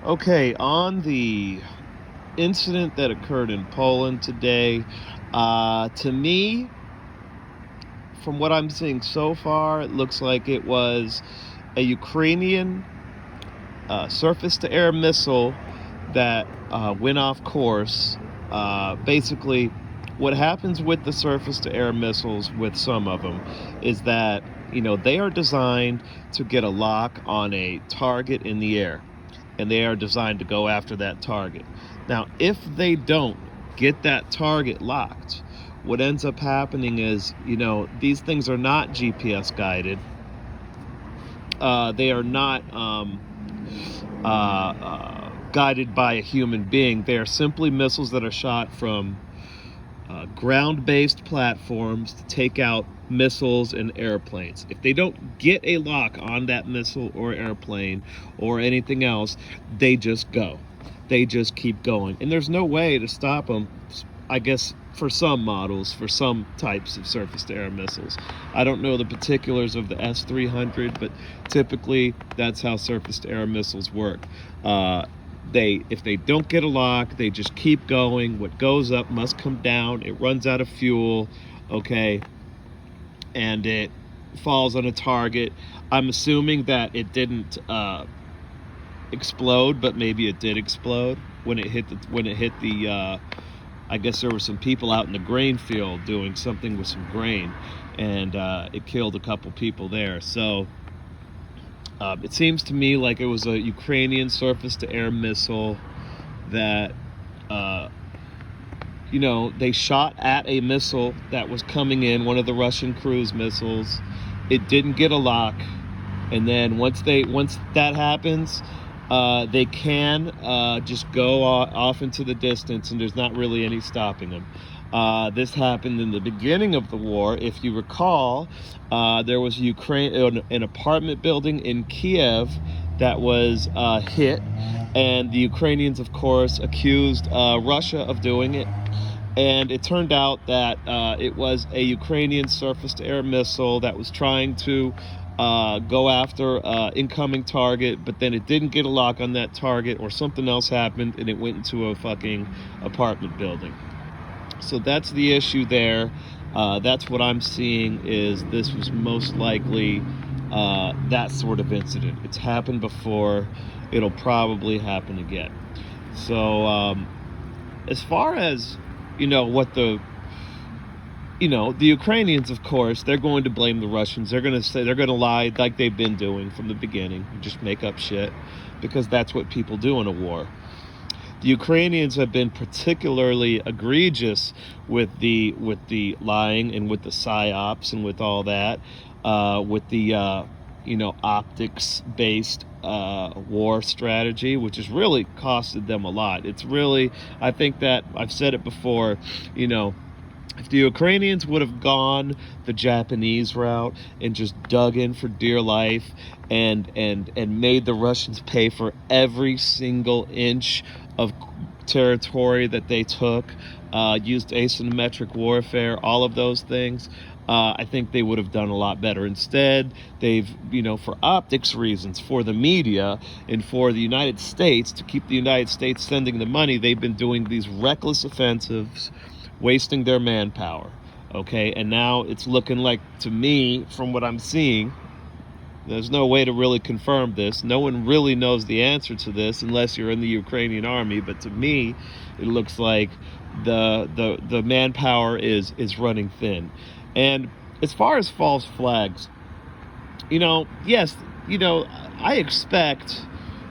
Okay, on the incident that occurred in Poland today, to me, from what I'm seeing so far, it looks like it was a Ukrainian surface-to-air missile that went off course. Basically, what happens with the surface-to-air missiles, with some of them, is that they are designed to get a lock on a target in the air, and they are designed to go after that target. Now, if they don't get that target locked, what ends up happening is, these things are not GPS guided. They are not guided by a human being. They are simply missiles that are shot from ground-based platforms to take out missiles and airplanes. If they don't get a lock on that missile or airplane or anything else, they just go. They just keep going. And there's no way to stop them, I guess, for some models, for some types of surface-to-air missiles. I don't know the particulars of the S-300, but typically that's how surface-to-air missiles work. If they don't get a lock, they just keep going. What goes up must come down. It runs out of fuel, okay, and it falls on a target. I'm assuming that it didn't explode, but maybe it did explode when it hit the I guess there were some people out in the grain field doing something with some grain, and it killed a couple people there. So it seems to me like it was a Ukrainian surface-to-air missile that, they shot at a missile that was coming in, one of the Russian cruise missiles. It didn't get a lock, and then once that happens, they can just go off into the distance, and there's not really any stopping them. This happened in the beginning of the war. If you recall, there was an apartment building in Kiev that was hit, and the Ukrainians, of course, accused Russia of doing it. And it turned out that it was a Ukrainian surface-to-air missile that was trying to go after incoming target, but then it didn't get a lock on that target, or something else happened, and it went into a fucking apartment building. So that's the issue there. That's what I'm seeing, is this was most likely that sort of incident. It's happened before. It'll probably happen again. So as far as, what the Ukrainians, of course, they're going to blame the Russians. They're going to lie like they've been doing from the beginning, just make up shit, because that's what people do in a war. The Ukrainians have been particularly egregious with the lying and with the psyops and with all that, with the optics-based war strategy, which has really costed them a lot. It's really, I think that I've said it before, if the Ukrainians would have gone the Japanese route and just dug in for dear life and made the Russians pay for every single inch of territory that they took, used asymmetric warfare, all of those things, I think they would have done a lot better. Instead, they've, for optics reasons, for the media, and for the United States, to keep the United States sending the money, they've been doing these reckless offensives, wasting their manpower, okay? And now it's looking like, to me, from what I'm seeing, there's no way to really confirm this. No one really knows the answer to this unless you're in the Ukrainian army, but to me, it looks like the manpower is running thin. And as far as false flags, yes, I expect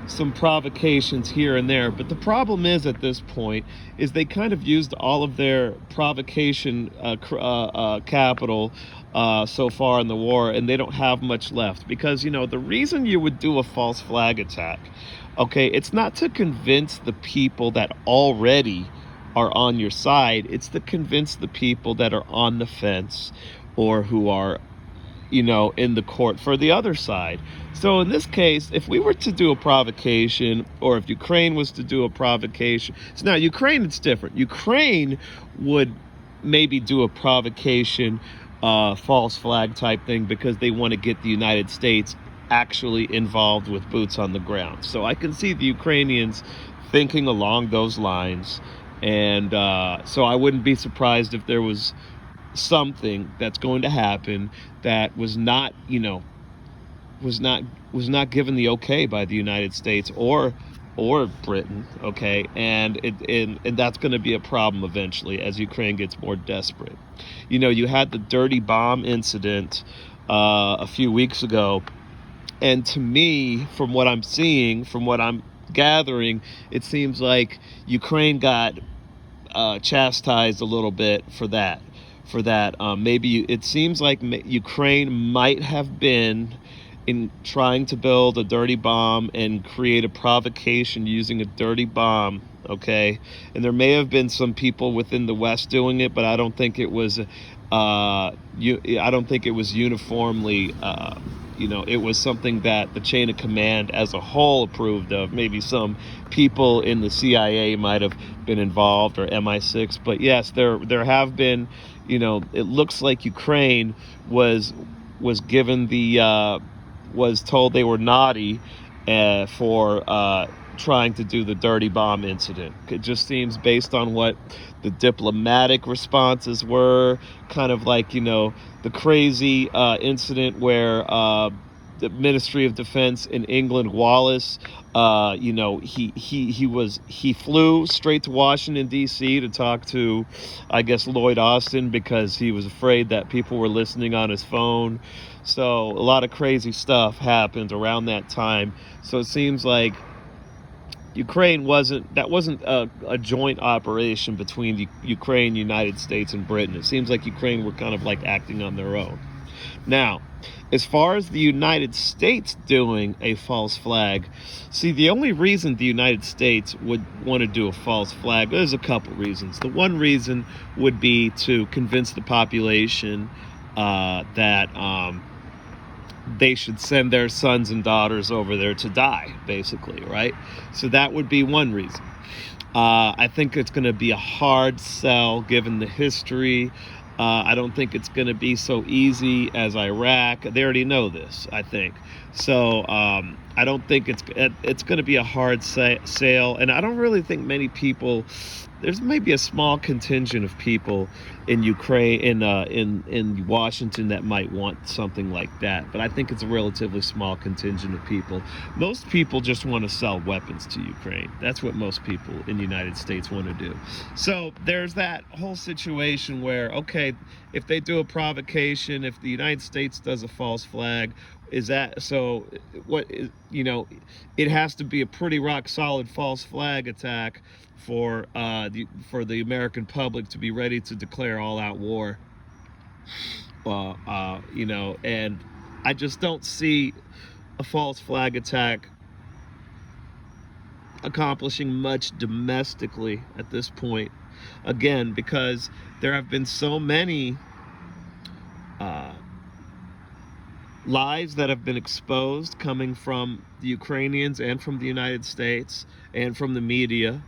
some provocations here and there, but the problem is, at this point, is they kind of used all of their provocation capital so far in the war, and they don't have much left. Because the reason you would do a false flag attack, okay, it's not to convince the people that already are on your side. It's to convince the people that are on the fence, or who are in the court for the other side. So in this case, if we were to do a provocation, or if Ukraine was to do a provocation, so now Ukraine, it's different. Ukraine would maybe do a provocation, false flag type thing, because they want to get the United States actually involved with boots on the ground. So I can see the Ukrainians thinking along those lines. And so I wouldn't be surprised if there was something that's going to happen that was not, was not given the okay by the United States or Britain, okay, and that's going to be a problem eventually as Ukraine gets more desperate. You had the dirty bomb incident a few weeks ago, and to me, from what I'm seeing, from what I'm gathering, it seems like Ukraine got chastised a little bit for that. Maybe it seems like Ukraine might have been in trying to build a dirty bomb and create a provocation using a dirty bomb, okay? And there may have been some people within the West doing it, but I don't think it was uniformly it was something that the chain of command as a whole approved of. Maybe some people in the CIA might have been involved, or MI6, but yes, there have been, it looks like Ukraine was given was told they were naughty for trying to do the dirty bomb incident. It just seems, based on what the diplomatic responses were, kind of like, the crazy incident where the Ministry of Defense in England, Wallace, he flew straight to Washington, D.C. to talk to, I guess, Lloyd Austin, because he was afraid that people were listening on his phone. So a lot of crazy stuff happened around that time. So it seems like Ukraine wasn't a joint operation between the Ukraine, United States, and Britain. It seems like Ukraine were kind of like acting on their own. Now, as far as the United States doing a false flag, see, the only reason the United States would want to do a false flag, there's a couple reasons. The one reason would be to convince the population that they should send their sons and daughters over there to die, basically, right? So that would be one reason. I think it's going to be a hard sell given the history. I don't think it's going to be so easy as Iraq. They already know this, I think. So I don't think it's going to be a hard sale. And I don't really think many people, there's maybe a small contingent of people in Ukraine, in Washington, that might want something like that. But I think it's a relatively small contingent of people. Most people just want to sell weapons to Ukraine. That's what most people in the United States want to do. So there's that whole situation where, okay, if they do a provocation, if the United States does a false flag, is that so? What is, it has to be a pretty rock solid false flag attack for the American public to be ready to declare all out war. And I just don't see a false flag attack accomplishing much domestically at this point. Again, because there have been so many lies that have been exposed coming from the Ukrainians and from the United States and from the media.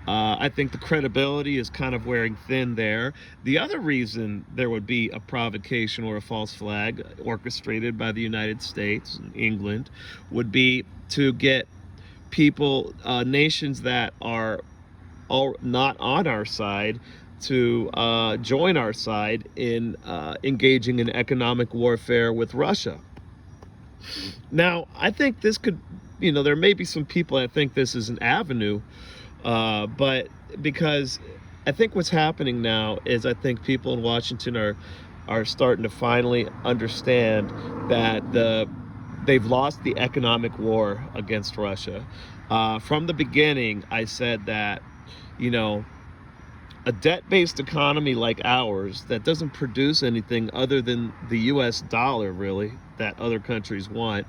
I think the credibility is kind of wearing thin there. The other reason there would be a provocation or a false flag orchestrated by the United States and England would be to get people, nations that are not on our side, to join our side in engaging in economic warfare with Russia. Now, I think this could, there may be some people that think this is an avenue, but because I think what's happening now is I think people in Washington are starting to finally understand that they've lost the economic war against Russia. From the beginning, I said that, a debt-based economy like ours that doesn't produce anything other than the US dollar, really, that other countries want,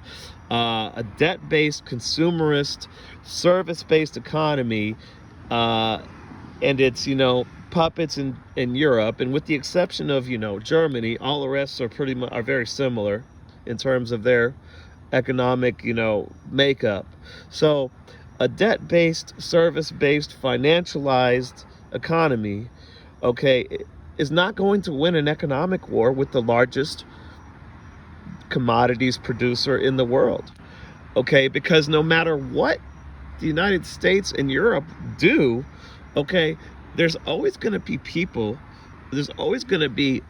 a debt-based, consumerist, service-based economy, and it's, puppets in Europe, and with the exception of, Germany, all the rest are very similar in terms of their economic, makeup. So a debt-based, service-based, financialized economy, okay, is not going to win an economic war with the largest commodities producer in the world. Okay, because no matter what the United States and Europe do, okay, there's always going to be people, there's always going to be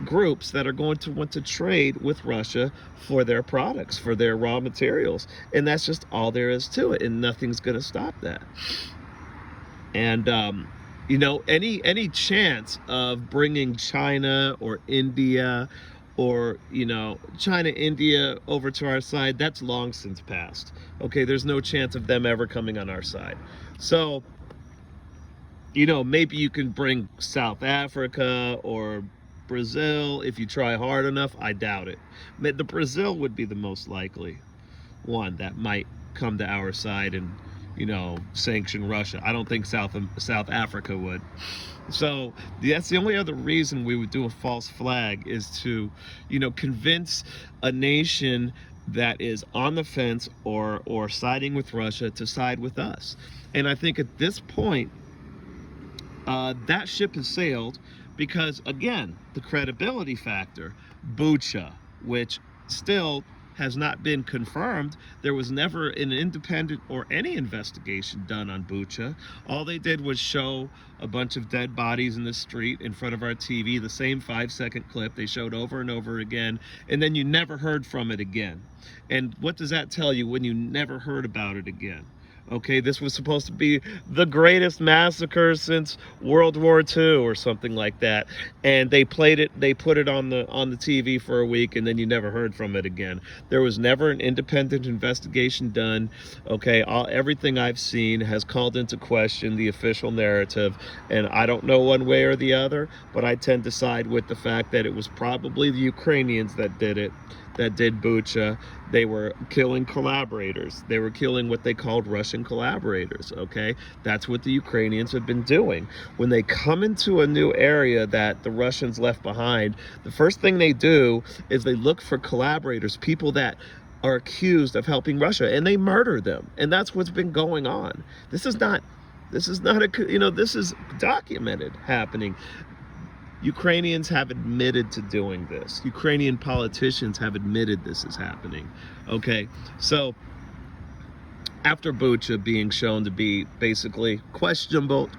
groups that are going to want to trade with Russia for their products, for their raw materials. And that's just all there is to it. And nothing's going to stop that. And, you know, any chance of bringing China or India or, you know, China, India over to our side, that's long since passed. Okay, there's no chance of them ever coming on our side. So, you know, maybe you can bring South Africa or Brazil if you try hard enough. I doubt it. The Brazil would be the most likely one that might come to our side and, you know, sanction Russia. I don't think South Africa would. So that's the only other reason we would do a false flag, is to, you know, convince a nation that is on the fence or siding with Russia to side with us. And I think at this point, that ship has sailed, because, again, the credibility factor, Bucha, which still has not been confirmed. There was never an independent or any investigation done on Bucha. All they did was show a bunch of dead bodies in the street in front of our TV, the same 5-second clip they showed over and over again, and then you never heard from it again. And what does that tell you when you never heard about it again? Okay, this was supposed to be the greatest massacre since World War II or something like that, and they played it. They put it on the TV for a week, and then you never heard from it again. There was never an independent investigation done. Okay, everything I've seen has called into question the official narrative, and I don't know one way or the other, but I tend to side with the fact that it was probably the Ukrainians that did it, that did Bucha. They were killing collaborators. They were killing what they called Russian collaborators, okay? That's what the Ukrainians have been doing. When they come into a new area that the Russians left behind, the first thing they do is they look for collaborators, people that are accused of helping Russia, and they murder them. And that's what's been going on. This is not you know, this is documented happening. Ukrainians have admitted to doing this. Ukrainian politicians have admitted this is happening. Okay, so after Bucha being shown to be basically questionable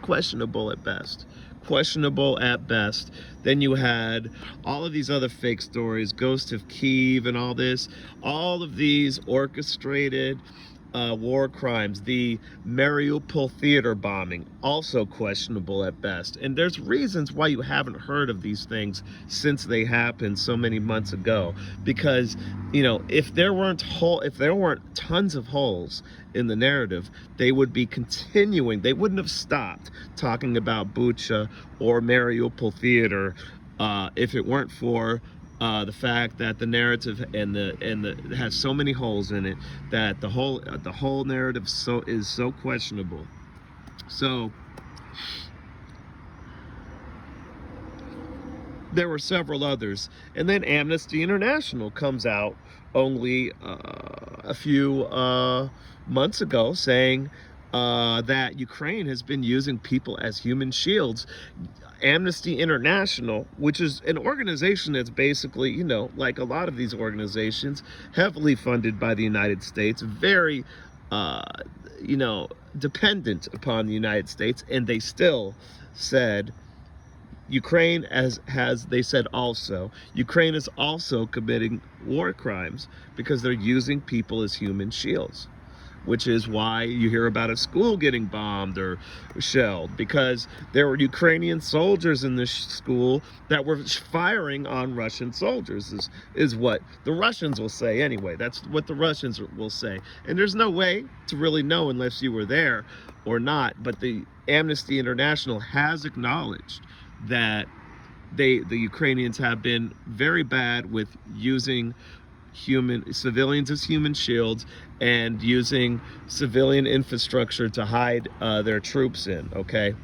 at best, then you had all of these other fake stories, Ghost of Kyiv and all this, all of these orchestrated war crimes, the Mariupol theater bombing, also questionable at best. And there's reasons why you haven't heard of these things since they happened so many months ago. Because, you know, if there weren't tons of holes in the narrative, they would be continuing. They wouldn't have stopped talking about Bucha or Mariupol theater if it weren't for the fact that the narrative it has so many holes in it, that the whole narrative is so questionable. So there were several others, and then Amnesty International comes out only a few months ago saying that Ukraine has been using people as human shields. Amnesty International, which is an organization that's basically, you know, like a lot of these organizations, heavily funded by the United States, very, you know, dependent upon the United States, and they still said Ukraine they said also, Ukraine is also committing war crimes because they're using people as human shields, which is why you hear about a school getting bombed or shelled, because there were Ukrainian soldiers in this school that were firing on Russian soldiers, is what the Russians will say anyway. That's what the Russians will say. And there's no way to really know unless you were there or not, but the Amnesty International has acknowledged that the Ukrainians have been very bad with using civilians as human shields and using civilian infrastructure to hide their troops in, okay?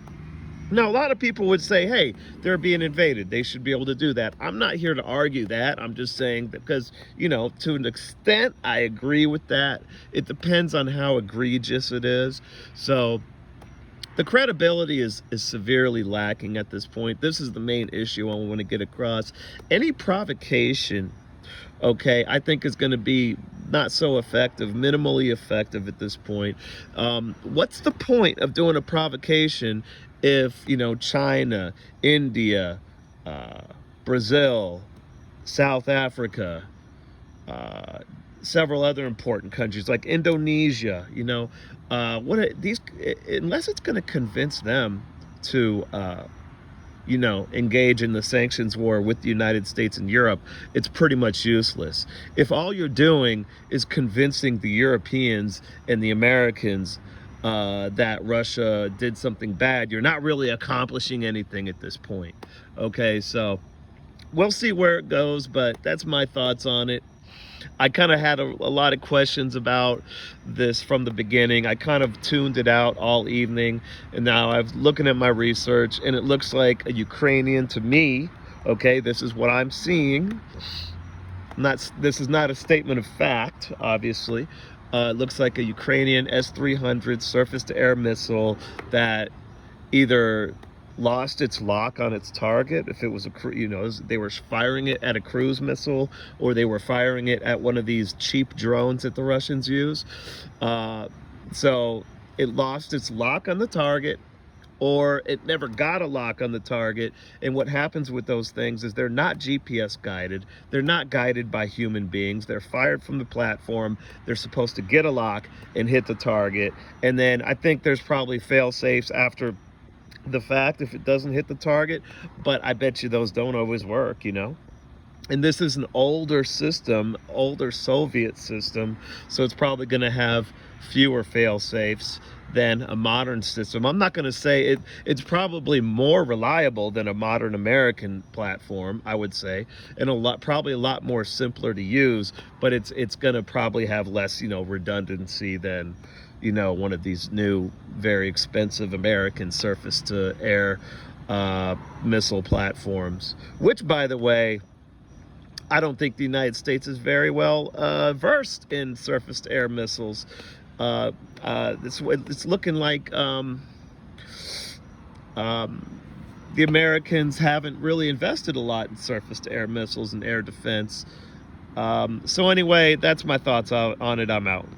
Now, a lot of people would say, hey, they're being invaded. They should be able to do that. I'm not here to argue that. I'm just saying that because, you know, to an extent, I agree with that. It depends on how egregious it is. So the credibility is severely lacking at this point. This is the main issue I want to get across. Any provocation okay, I think is going to be not so effective, minimally effective at this point. What's the point of doing a provocation if, China, India, uh, Brazil, South Africa, uh, several other important countries like Indonesia, these, unless it's going to convince them to, engage in the sanctions war with the United States and Europe, it's pretty much useless. If all you're doing is convincing the Europeans and the Americans that Russia did something bad, you're not really accomplishing anything at this point. Okay, so we'll see where it goes, but that's my thoughts on it. I kind of had a lot of questions about this from the beginning. I kind of tuned it out all evening, and now I'm looking at my research, and it looks like a Ukrainian to me. Okay, this is what I'm seeing. This is not a statement of fact, obviously. It looks like a Ukrainian S-300 surface-to-air missile that either lost its lock on its target, if it was they were firing it at a cruise missile, or they were firing it at one of these cheap drones that the Russians use. So it lost its lock on the target, or it never got a lock on the target. And what happens with those things is they're not GPS guided. They're not guided by human beings. They're fired from the platform. They're supposed to get a lock and hit the target. And then I think there's probably fail safes after the fact if it doesn't hit the target, but I bet you those don't always work. And this is an older system, older Soviet system, so it's probably going to have fewer fail safes than a modern system. I'm not going to say it's probably more reliable than a modern American platform, I would say, and probably a lot more simpler to use, but it's going to probably have less redundancy than one of these new, very expensive American surface-to-air missile platforms, which, by the way, I don't think the United States is very well versed in surface-to-air missiles. It's looking like the Americans haven't really invested a lot in surface-to-air missiles and air defense. So anyway, that's my thoughts on it. I'm out.